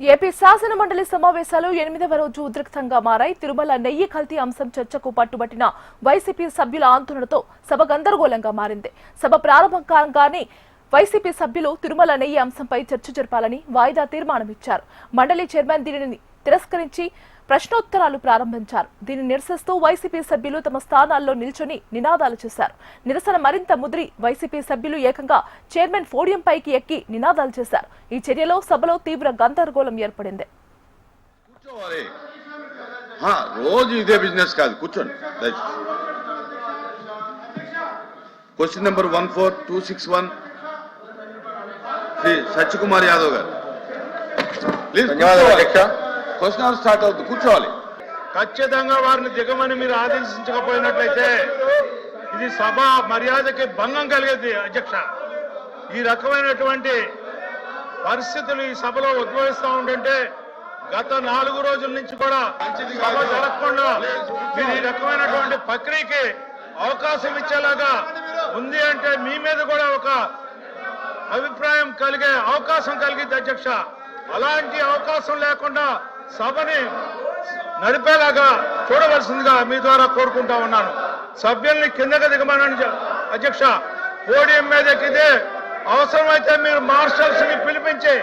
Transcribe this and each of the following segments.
AP శాసన మండలి సమావేశాలు 8వ రోజు ఉద్రిక్తంగా మారాయి. తిరుమల నెయ్యి కల్తీ అంశం చర్చకు పట్టుబట్టిన వైసీపీ సభ్యుల ఆందోళనతో సభ గందరగోళంగా మారింది. సభ ప్రారంభం కాగానే వైసీపీ సభ్యులు తిరుమల నెయ్యి అంశంపై చర్చ జరపాలని వాయిదా తీర్మానమిచ్చారు. మండలి చైర్మన్ దీనిని తిరస్కరించి ప్రశ్నోత్తరాలు ప్రారంభించారు. దీన్ని నిరసిస్తూ వైసీపీ సభ్యులు తమ స్థానాల్లో నిల్చొని నినాదాలు చేశారు. నిరసన మరింత ముదిరి వైసీపీ సభ్యులు ఏకంగా చైర్మన్ పోడియం పైకి ఎక్కి నినాదాలు చేశారు. ఈ చర్యలో సభలో తీవ్ర గందరగోళం ఏర్పడింది. రోజు ఇదే బిజినెస్ కాదు, కూర్చోండి. క్వశ్చన్ నెంబర్ 14261 శ్రీ సత్యకుమార్ యాదవ్ గారు, ప్లీజ్. ధన్యవాదాలు అధ్యక్ష. క్వశ్చన్ స్టార్ట్ అవుతుంది, కూర్చోవాలి. ఖచ్చితంగా వారిని దిగమని మీరు ఆదేశించకపోయినట్లయితే ఇది సభ మర్యాదకి భంగం కలిగేది అధ్యక్ష. ఈ రకమైనటువంటి పరిస్థితులు ఈ సభలో ఉద్భవిస్తూ ఉంటుంటే గత 4 రోజుల నుంచి కూడా సభ జరగకుండా మీరు ఈ రకమైనటువంటి ప్రక్రియకి అవకాశం ఇచ్చేలాగా ఉంది అంటే మీ మీద కూడా ఒక అభిప్రాయం కలిగే అవకాశం కలిగింది అధ్యక్ష. అలాంటి అవకాశం లేకుండా సభని నడిపేలాగా చూడవలసిందిగా మీ ద్వారా కోరుకుంటా ఉన్నాను. సభ్యుల్ని కిందకి దిగమని అధ్యక్ష. పోడియం మీద ఎక్కితే అవసరమైతే మీరు మార్షల్స్ ని పిలిపించి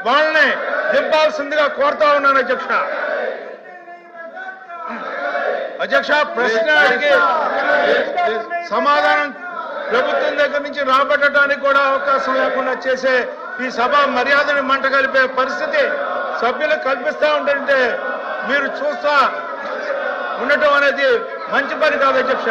వాళ్ళని దింపాల్సిందిగా కోరుతా ఉన్నాను అధ్యక్ష. అధ్యక్ష, ప్రశ్న అడిగి సమాధానం ప్రభుత్వం దగ్గర నుంచి రాబట్టడానికి కూడా అవకాశం లేకుండా చేసే ఈ సభ మర్యాదని మంట కలిపే పరిస్థితి సభ్యులకు కల్పిస్తూ ఉంటుంటే మీరు చూస్తా ఉండటం అనేది మంచి పని కాదు అధ్యక్ష.